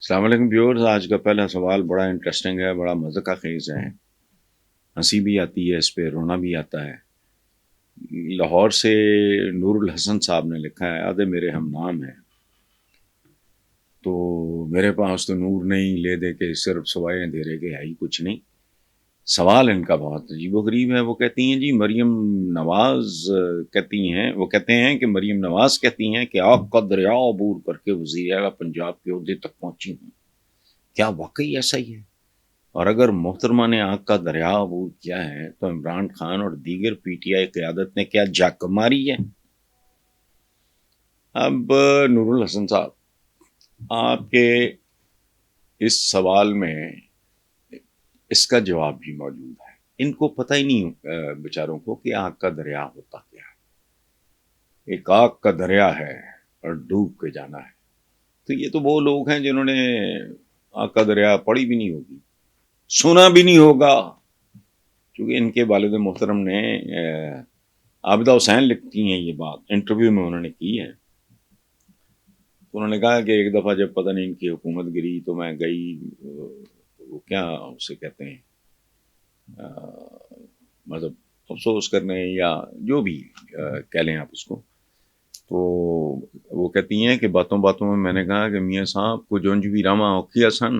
السلام علیکم ویورز، آج کا پہلا سوال بڑا انٹرسٹنگ ہے، بڑا مزے کا خیز ہے، ہنسی بھی آتی ہے، اس پہ رونا بھی آتا ہے۔ لاہور سے نور الحسن صاحب نے لکھا ہے، آدھے میرے ہم نام ہیں تو میرے پاس تو نور نہیں، لے دے کے صرف سوائے اندھیرے کے ہے ہی کچھ نہیں۔ سوال ان کا بہت عجیب و غریب ہے۔ وہ کہتی ہیں جی مریم نواز کہتی ہیں، وہ کہتے ہیں کہ مریم نواز کہتی ہیں کہ آپ کا دریا عبور کر کے وزیر اعلیٰ پنجاب کے عہدے تک پہنچی ہوں، کیا واقعی ایسا ہی ہے؟ اور اگر محترمہ نے آگ کا دریا عبور کیا ہے تو عمران خان اور دیگر پی ٹی آئی قیادت نے کیا جک ماری ہے؟ اب نور الحسن صاحب، آپ کے اس سوال میں اس کا جواب بھی موجود ہے۔ ان کو پتہ ہی نہیں بیچاروں کو کہ آگ کا دریا ہوتا کیا ہے۔ ایک آگ کا دریا ہے اور ڈوب کے جانا ہے، تو یہ تو وہ لوگ ہیں جنہوں نے آگ کا دریا پڑھی بھی نہیں ہوگی، سنا بھی نہیں ہوگا، کیونکہ ان کے والد محترم نے عابدہ حسین لکھتی ہیں یہ بات، انٹرویو میں انہوں نے کی ہے۔ انہوں نے کہا کہ ایک دفعہ جب پتہ نہیں ان کی حکومت گری تو میں گئی، وہ کیا اسے کہتے ہیں، مطلب افسوس کرنے یا جو بھی کہہ لیں آپ اس کو، تو وہ کہتی ہیں کہ باتوں باتوں میں نے کہا کہ میاں صاحب کو جونج بھی راما اوکھیا سن،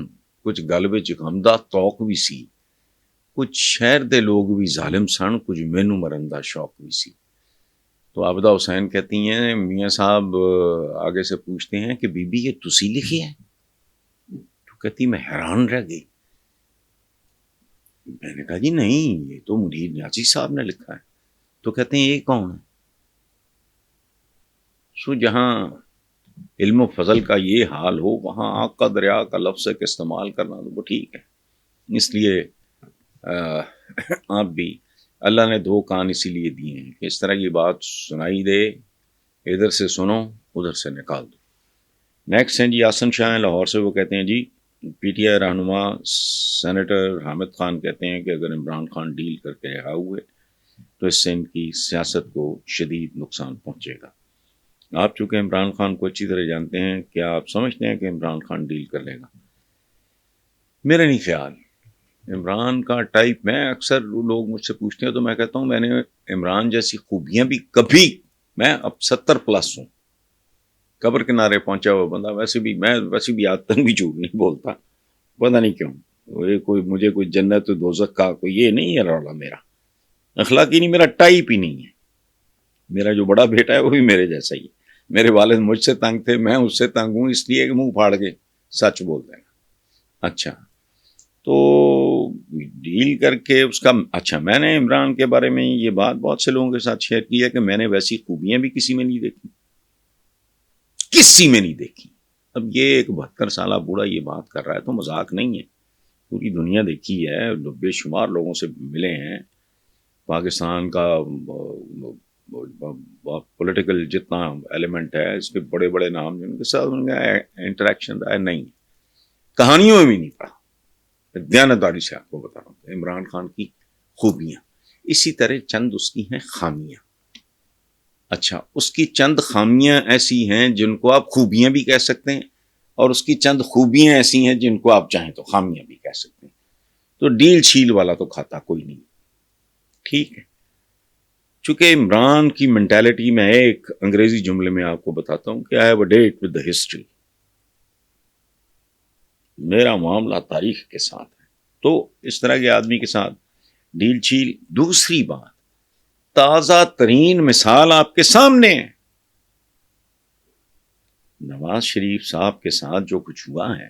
کچھ گل وچ غمدا توق بھی سی، کچھ شہر دے لوگ بھی ظالم سن، کچھ مینو مرن دا شوق بھی سی۔ تو عابدہ حسین کہتی ہیں میاں صاحب آگے سے پوچھتے ہیں کہ بی بی یہ تسی لکھی ہے؟ تو کہتی میں حیران رہ گئی، میں نے کہا جی نہیں، یہ تو منیر نیازی صاحب نے لکھا ہے۔ تو کہتے ہیں یہ کون ہے؟ سو جہاں علم و فضل کا یہ حال ہو وہاں آگ کا دریا کا لفظ کا استعمال کرنا تو وہ ٹھیک ہے۔ اس لیے آپ بھی، اللہ نے دو کان اسی لیے دیے ہیں کہ اس طرح کی بات سنائی دے، ادھر سے سنو ادھر سے نکال دو۔ نیکسٹ ہیں جی آسن شاہ ہیں لاہور سے، وہ کہتے ہیں جی پی ٹی آئی رہنما سینیٹر حامد خان کہتے ہیں کہ اگر عمران خان ڈیل کر کے رہا ہوئے تو اس سے ان کی سیاست کو شدید نقصان پہنچے گا۔ آپ چونکہ عمران خان کو اچھی طرح جانتے ہیں، کیا آپ سمجھتے ہیں کہ عمران خان ڈیل کر لے گا؟ میرا نہیں خیال۔ عمران کا ٹائپ، میں اکثر لوگ مجھ سے پوچھتے ہیں تو میں کہتا ہوں میں نے عمران جیسی خوبیاں بھی کبھی، میں اب 70+ ہوں، قبر کنارے پہنچا ہوا بندہ، ویسے بھی آج تک بھی جھوٹ نہیں بولتا، پتہ نہیں کیوں، مجھے کوئی جنت دوزخ کا کوئی یہ نہیں ہے رولا، میرا اخلاقی نہیں، میرا ٹائپ ہی نہیں ہے۔ میرا جو بڑا بیٹا ہے وہ بھی میرے جیسا ہی ہے، میرے والد مجھ سے تنگ تھے، میں اس سے تنگ ہوں، اس لیے کہ منہ پھاڑ کے سچ بول دینا۔ اچھا، تو ڈیل کر کے اس کا، اچھا میں نے عمران کے بارے میں یہ بات بہت سے لوگوں کے ساتھ شیئر کی ہے کہ میں نے ویسی خوبیاں بھی کسی میں نہیں دیکھی، کسی میں نہیں دیکھی۔ اب یہ ایک 72 سالہ بوڑھا یہ بات کر رہا ہے تو مذاق نہیں ہے، پوری دنیا دیکھی ہے، بے شمار لوگوں سے ملے ہیں، پاکستان کا پولیٹیکل جتنا ایلیمنٹ ہے اس کے بڑے بڑے نام جن کے ساتھ ان کا انٹریکشن رہا ہے، نہیں کہانیوں میں بھی نہیں پڑھا، دیانتداری سے آپ کو بتا رہا ہوں عمران خان کی خوبیاں، اسی طرح چند اس کی ہیں خامیاں۔ اچھا، اس کی چند خامیاں ایسی ہیں جن کو آپ خوبیاں بھی کہہ سکتے ہیں، اور اس کی چند خوبیاں ایسی ہیں جن کو آپ چاہیں تو خامیاں بھی کہہ سکتے ہیں۔ تو ڈیل چھیل والا تو کھاتا کوئی نہیں، ٹھیک ہے۔ چونکہ عمران کی مینٹالٹی میں ایک انگریزی جملے میں آپ کو بتاتا ہوں کہ I have a date with the history, میرا معاملہ تاریخ کے ساتھ ہے۔ تو اس طرح کے آدمی کے ساتھ ڈیل چھیل۔ دوسری بات، تازہ ترین مثال آپ کے سامنے ہے، نواز شریف صاحب کے ساتھ جو کچھ ہوا ہے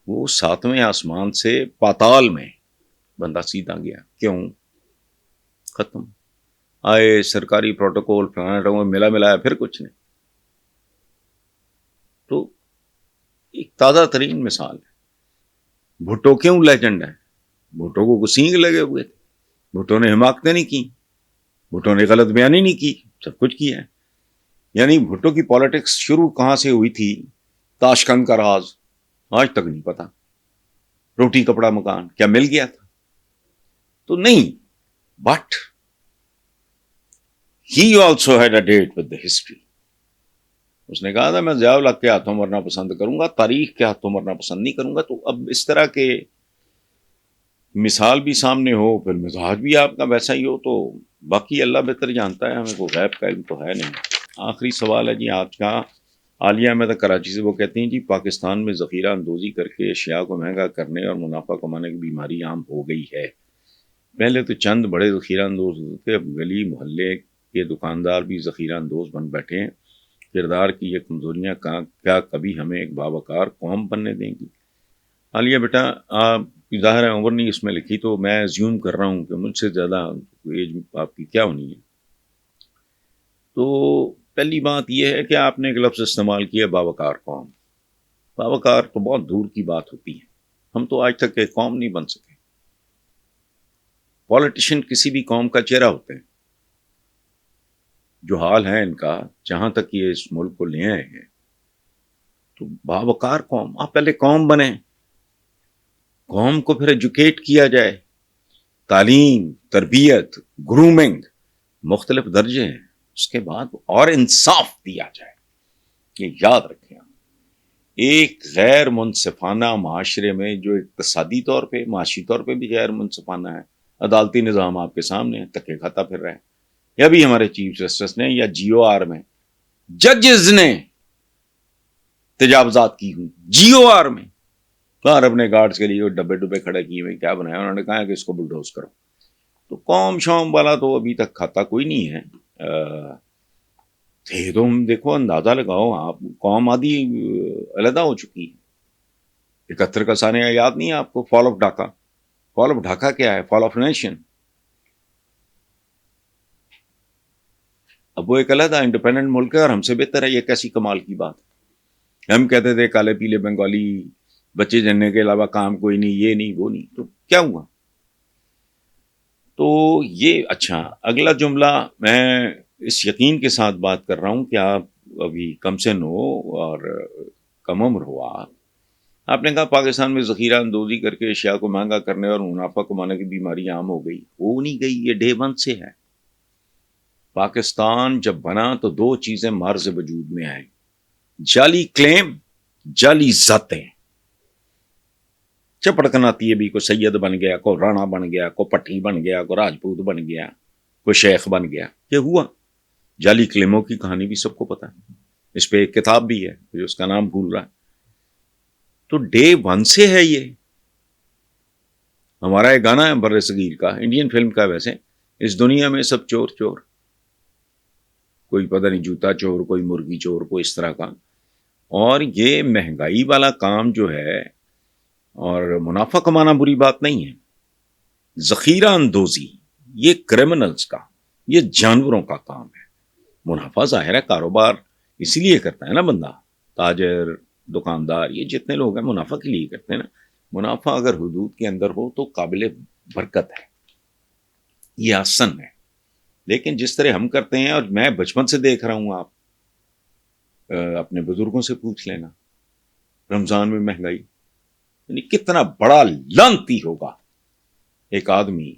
وہ 7ویں آسمان سے پاتال میں بندہ سیدھا گیا، کیوں؟ ختم، آئے سرکاری پروٹوکول فلانا ملا ملایا پھر کچھ نہیں۔ تو ایک تازہ ترین مثال ہے۔ بھٹو کیوں لیجنڈ ہے؟ بھٹو کو سینگ لگے ہوئے تھے، بھٹو نے حماقتیں نہیں کی، بھٹو نے غلط بیانی نہیں کی، سب کچھ کیا ہے۔ یعنی بھٹو کی پالیٹکس شروع کہاں سے ہوئی تھی، تاشقند کا راز آج تک نہیں پتا، روٹی کپڑا مکان کیا مل گیا تھا؟ تو نہیں، but he also had a date with the history. اس نے کہا تھا میں ضیاء الحق کے ہاتھوں مرنا پسند کروں گا، تاریخ کے ہاتھوں مرنا پسند نہیں کروں گا. تو اب اس طرح کے مثال بھی سامنے ہو، پھر مزاج بھی آپ کا ویسا ہی ہو، تو باقی اللہ بہتر جانتا ہے، ہمیں کوئی غیب کا علم تو ہے نہیں. آخری سوال ہے جی آج کا. عالیہ احمد کراچی سے وہ کہتے ہیں جی پاکستان میں ذخیرہ اندوزی کر کے اشیاء کو مہنگا کرنے اور منافع کمانے کی بیماری عام ہو گئی ہے. پہلے تو چند بڑے ذخیرہ اندوز ہوتے تھے، اب گلی محلے کے دکاندار بھی ذخیرہ اندوز بن بیٹھے ہیں. کردار کی یہ کمزوریاں کیا کبھی ہمیں ایک باوقار قوم بننے دیں گی؟ عالیہ بیٹا، آپ ظاہر ہے عمر نہیں اس میں لکھی، تو میں زیوم کر رہا ہوں کہ مجھ سے زیادہ ایج آپ کی کیا ہونی ہے. تو پہلی بات یہ ہے کہ آپ نے ایک لفظ استعمال کیا باوقار قوم. باوقار تو بہت دور کی بات ہوتی ہے، ہم تو آج تک ایک قوم نہیں بن سکے. پولیٹیشین کسی بھی قوم کا چہرہ ہوتے ہیں. جو حال ہے ان کا، جہاں تک یہ اس ملک کو لے آئے ہیں، تو باوقار قوم. آپ پہلے قوم بنے، قوم کو پھر ایجوکیٹ کیا جائے. تعلیم، تربیت، گرومنگ، مختلف درجے ہیں. اس کے بعد اور انصاف دیا جائے. یہ یاد رکھیں. ایک غیر منصفانہ معاشرے میں جو اقتصادی طور پہ، معاشی طور پہ بھی غیر منصفانہ ہے، عدالتی نظام آپ کے سامنے تکے کھاتا پھر رہے ہیں. یا بھی ہمارے چیف جسٹس نے یا جی او آر میں ججز نے تجاوزات کی ہوئی. جی او آر میں باہر اپنے گارڈز کے لیے ڈبے ڈبے کھڑے کیے ہوئے، کیا بنایا انہوں نے کہا کہ اس کو بلڈوز کرو. تو قوم شوم والا تو ابھی تک کھاتا کوئی نہیں ہے. تم دیکھو، اندازہ لگاؤ آپ، قوم آدھی علیحدہ ہو چکی ہے. 71 کا سانحہ یاد نہیں ہے آپ کو؟ Fall of Dhaka. Fall of Dhaka کیا ہے؟ Fall of nation. اب وہ ایک علیحدہ انڈیپینڈنٹ ملک ہے اور ہم سے بہتر ہے. یہ کیسی کمال کی بات ہے؟ ہم کہتے تھے کالے پیلے بنگالی بچے جننے کے علاوہ کام کوئی نہیں، یہ نہیں وہ نہیں. تو کیا ہوا؟ تو یہ اچھا. اگلا جملہ میں اس یقین کے ساتھ بات کر رہا ہوں کہ آپ ابھی کم سن ہو اور کم عمر ہوا. آپ نے کہا پاکستان میں ذخیرہ اندوزی کر کے اشیاء کو مہنگا کرنے اور منافع کمانے کی بیماری عام ہو گئی. ہو نہیں گئی، یہ ڈے ون سے ہے. پاکستان جب بنا تو دو چیزیں معرض وجود میں آئیں: جعلی کلیم، جعلی ذاتیں. چپڑکن آتی ہے بھی، کوئی سید بن گیا، کوئی رانا بن گیا، کوئی پٹھی بن گیا، کوئی راجپوت بن گیا، کوئی شیخ بن گیا. یہ ہوا. جعلی کلیموں کی کہانی بھی سب کو پتا ہے. اس پہ ایک کتاب بھی ہے، جو اس کا نام بھول رہا ہے. تو ڈے ون سے ہے یہ. ہمارا ایک گانا ہے بر صغیر کا، انڈین فلم کا ویسے، اس دنیا میں سب چور چور. کوئی پتہ نہیں جوتا چور، کوئی مرغی چور، کوئی اس طرح کا. اور یہ مہنگائی والا کام جو ہے، اور منافع کمانا بری بات نہیں ہے. ذخیرہ اندوزی یہ کرمنلز کا، یہ جانوروں کا کام ہے. منافع ظاہر ہے کاروبار اسی لیے کرتا ہے نا بندہ، تاجر، دکاندار، یہ جتنے لوگ ہیں منافع کے لیے کرتے ہیں نا. منافع اگر حدود کے اندر ہو تو قابل برکت ہے، یہ آسن ہے. لیکن جس طرح ہم کرتے ہیں، اور میں بچپن سے دیکھ رہا ہوں، آپ اپنے بزرگوں سے پوچھ لینا، رمضان میں مہنگائی، یعنی کتنا بڑا لعنتی ہوگا ایک آدمی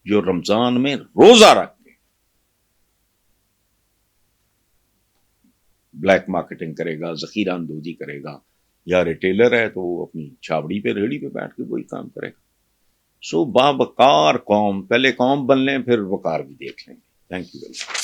جو رمضان میں روزہ رکھ کے بلیک مارکیٹنگ کرے گا، ذخیرہ اندوزی کرے گا. یا ریٹیلر ہے تو وہ اپنی چھاوڑی پہ، ریڑھی پہ بیٹھ کے وہی کام کرے گا. سو باوقار قوم، پہلے قوم بن لیں پھر وقار بھی دیکھ لیں گے. Thank you very much.